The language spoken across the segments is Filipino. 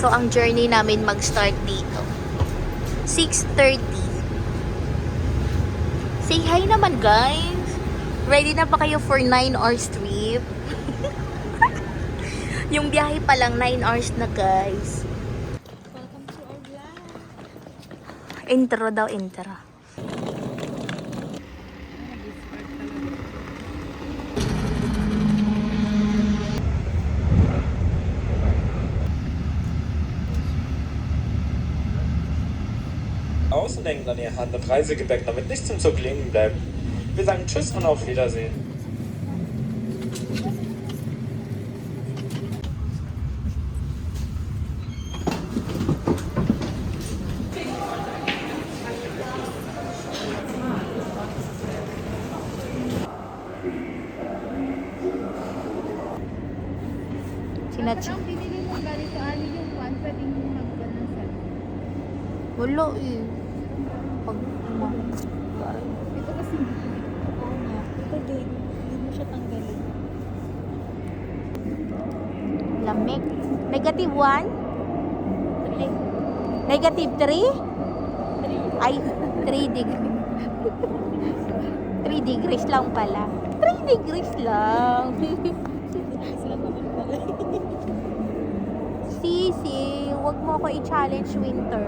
So, ang journey namin mag-start dito. 6:30. Say hi naman, guys. Ready na ba kayo for 9 hours trip? Yung biyahe pa lang 9 hours na, guys. Welcome to our vlog. Intro daw, intro. Außen denken an Ihr Hand- und Reisegepäck, damit nichts im Zug liegen bleibt. Wir sagen Tschüss und auf Wiedersehen. Ang binili mo ganito, ano yung one, pwede mo mag-ganun sa... Wala eh. Pag Ito kasi hindi. Oo nga. Ito din. Hindi mo siya tanggalin. lamig. Negative 1? Negative 3? Ay, 3 degrees. 3 degrees lang pala. 3 degrees lang. Sisi, wag mo ako i-challenge winter.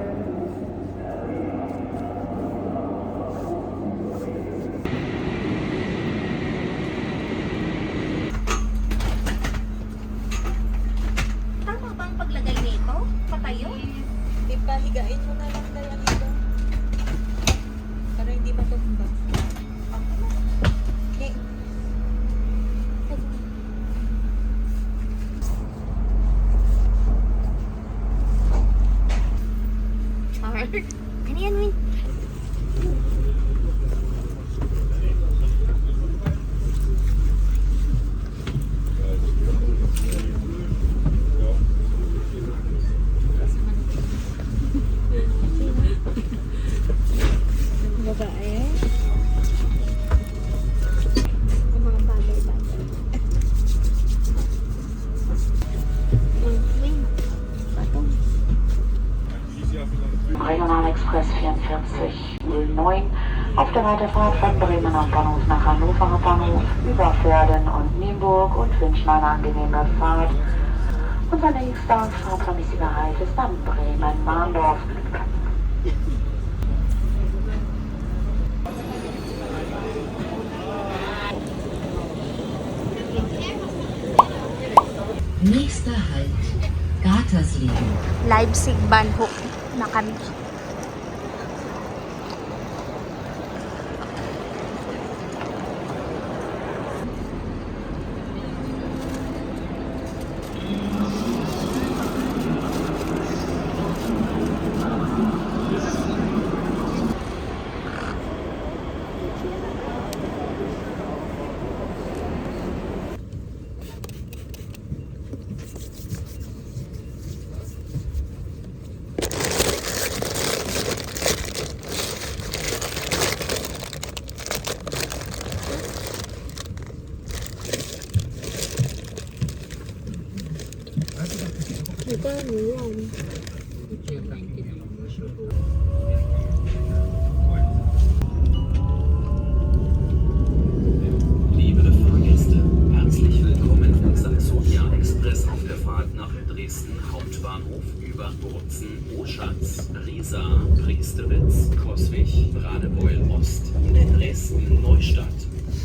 Tama ba ang paglagay nito? Patayo? Ipahigain mo na lang kaya dito. Para hindi matumba. Okay. Ano yan, Win? Babae. Ang mga bagay-bagay. Regionalexpress 4409 auf der Weiterfahrt von Bremen Hauptbahnhof nach Hannover Hauptbahnhof über Verden und Nienburg und wünschen eine angenehme Fahrt. Unser nächster fahrplanmäßiger Halt ist dann Bremen-Mahndorf. Nächster Halt, Gatersleben. Leipzig Bahnhof na kami. Liebe Fahrgäste, herzlich willkommen im Saxonia Express auf der Fahrt nach Dresden Hauptbahnhof über Bozen, Oschatz, Riesa, Priestewitz, Coswig, Radebeul Ost und Dresden Neustadt.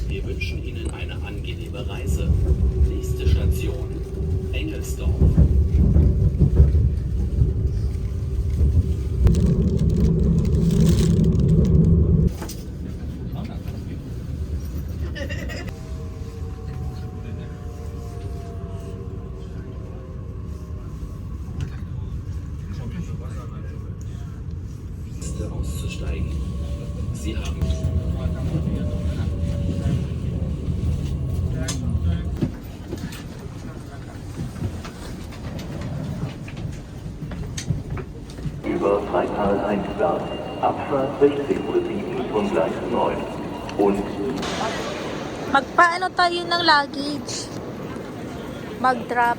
Wir wünschen Ihnen eine angenehme Reise. Nächste Station, Engelsdorf. Auszusteigen. Sie haben über Freital-Heinsberg, Abfahrt 16:07 von Gleis 9 und Magpaano tayo ng luggage? Mag-drop.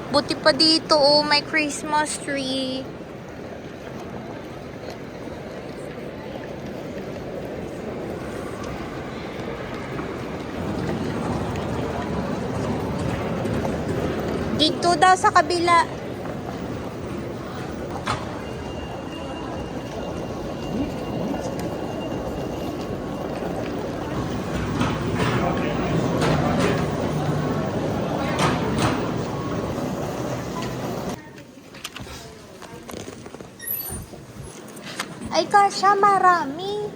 Buti pa dito, oh, may Christmas tree. Dito daw sa kabila. Ay, kasha, marami.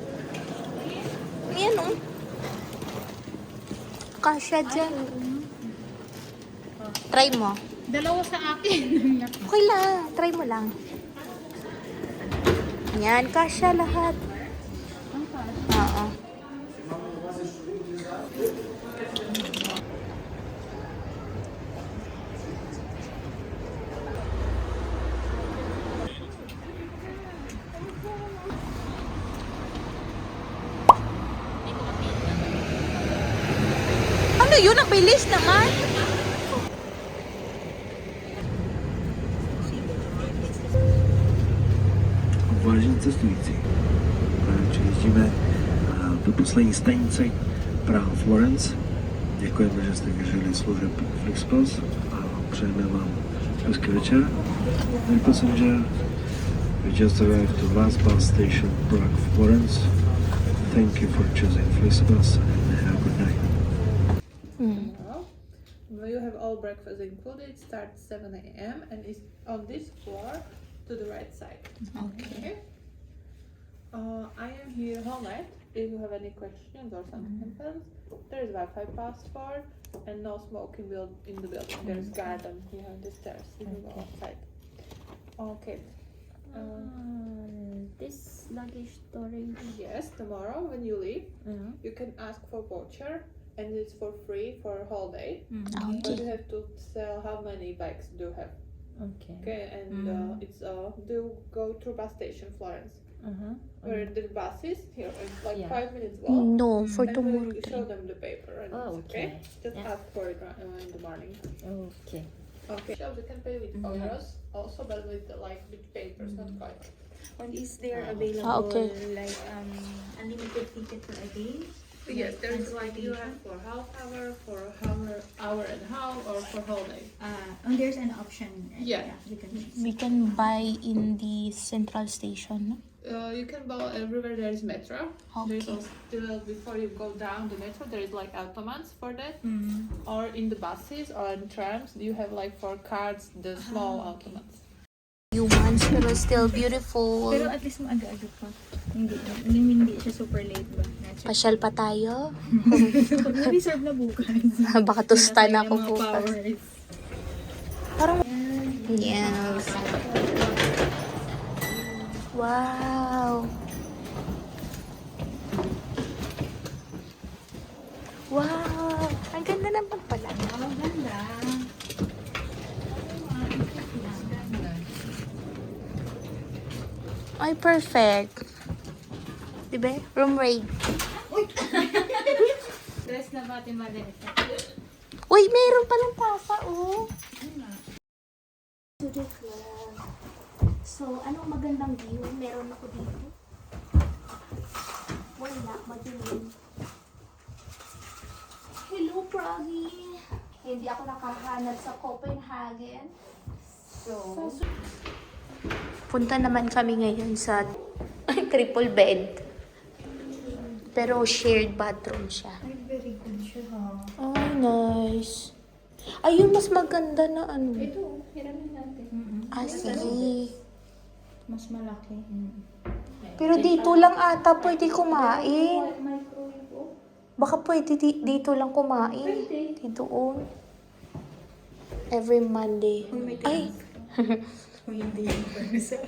Yan, oh. Kasha dyan. Try mo. Dalawa sa akin. Okay lang. Try mo lang. Yan, kasha lahat. Oo. Ano yun? Ang bilis naman. Vážení cestující, jezdíme do poslední stanice Praha-Florence. Děkujeme, že jste využili služeb Flixbus a přejeme vám hezký večer. And passenger, we just arrived to last bus station Prague-Florence. Thank you for choosing Flixbus and have a good night. You have all breakfast included. It starts 7 a.m. and is on this floor to the right side. Okay. I am here all night. If you have any questions or something happens, there is Wi-Fi passport and no smoking in the building. There is garden here on the stairs. You can go outside. Okay. This luggage storage. Yes, tomorrow when you leave, you can ask for voucher. And it's for free for a whole day. But you have to sell how many bikes do you have. Okay, and it's do you go through bus station Florence? Where the bus is here, it's like 5 minutes walk. No, for And tomorrow. you show them the paper and it's okay. Just ask for it in the morning. Okay. Okay. So you can pay with euros also, but with with papers, not quite. And is there available okay. like unlimited ticket for a day? Yes, there's like you have for half hour, for hour and a half, or for whole day. And there's an option. Right? Yeah. You can We can buy in the central station. You can buy everywhere there is metro. There's Okay. still before you go down the metro there is like automats for that. Or in the buses or in trams you have like for cards the small automats. Humans, pero still beautiful. Pero at least maaga-aga pa. Hindi siya super late ba? Pasyal pa tayo. Reserve na bukas. Baka tustan ako Mga bukas. powers. Parang, yes. Wow. Wow. Ang ganda naman pala. Ang ganda. Ay, perfect. Diba? Room rate. Dress na ba ate Maleta? Uy, meron palang tasa, oh. So, anong magandang view? Meron ako dito. Wala, madilim. Hello, Prague. Hindi ako nakahanap sa Copenhagen. So, punta naman kami ngayon sa triple bed. Pero shared bathroom siya. Ay, very good siya ha. Oh, nice. Ayun, mas maganda na ano. Ito, hiramin natin. Ah, sige. Mas malaki. Pero dito lang ata pwede kumain. Microwave oh. Baka pwede dito lang kumain. Dito doon. Every Monday. Ay! Kung hindi yung pag-isa.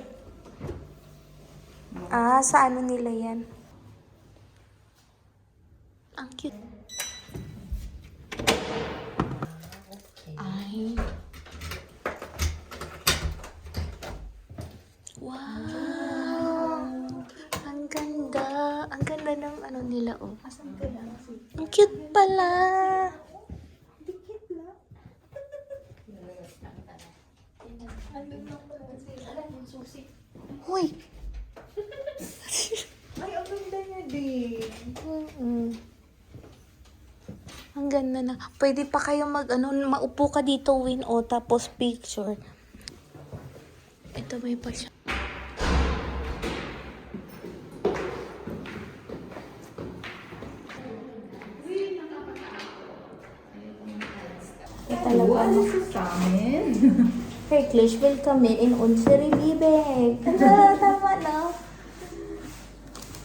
Ah, sa ano nila yan? Ang cute. Ay. Wow! Ang ganda. Ang ganda ng ano nila, oh. Ang cute pala. Hoy! Ay, ang ganda niya din. Ang ganda na. Pwede pa kayo maupo ka dito, Win, o tapos picture. Ito may pa siya. Talaga. Sa amin. Hercules will come in unsere bibig. Tama na.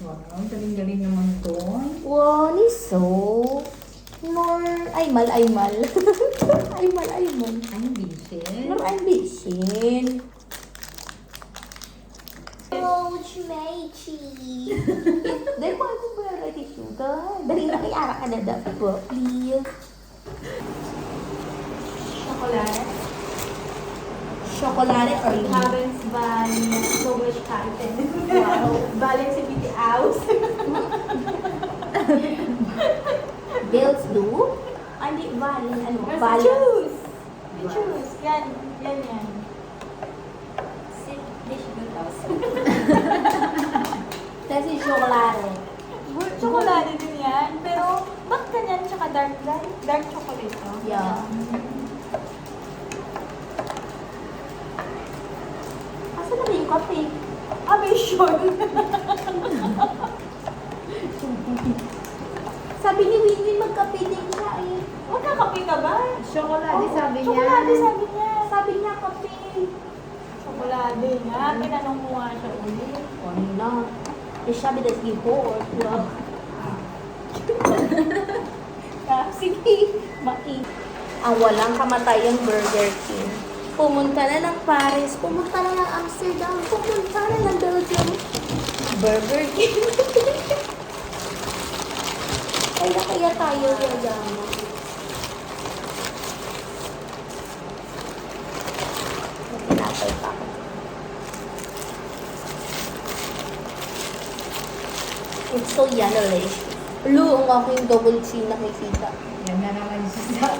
Wow, galing-galing naman to. Wow, ni so. Aymal. Aymal. Ang bisin. Nor ang bisin. Coach Meichi. Dahil mo ako ba yung ready sugar? Dali na kay Ara ka na dapat. Please. Chocolate or Happens by so much content. Wow. Balance si Biti House. Bills do? Hindi, valin. Ano? Valin. Choose. Choose. Yan. Kasi chocolate. Chocolate din yan. Pero, bakit ganyan? Tsaka dark chocolate, no? Yeah. Asa na ba yung kape? Ambition. Sabi ni Winwin magkape din siya eh. Magkakape ka ba? Chocolate, sabi niya. Sabi niya kape. Chocolate nga. Tinanong mo nga siya ulit. Wala. Eh, sabi na sige po. Wow. Sige. Ang walang kamatayang Burger King. Pumunta na ng Paris, pumunta na ng Amsterdam, pumunta na ng Belgium. Burger King. Kaya tayo yagama. Tinapay pa ako. It's so yellowish. Lu, ang aking double chin nakikita. Yan na naman siya.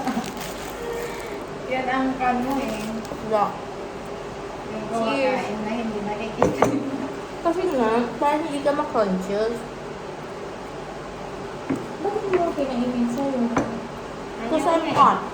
Yan ang kano eh. Rock. Yung kumakain na hindi nakikita. Kasi nga, parang hindi ka ma-conscious. Bakit mo kinainin sa'yo? Because I'm hot.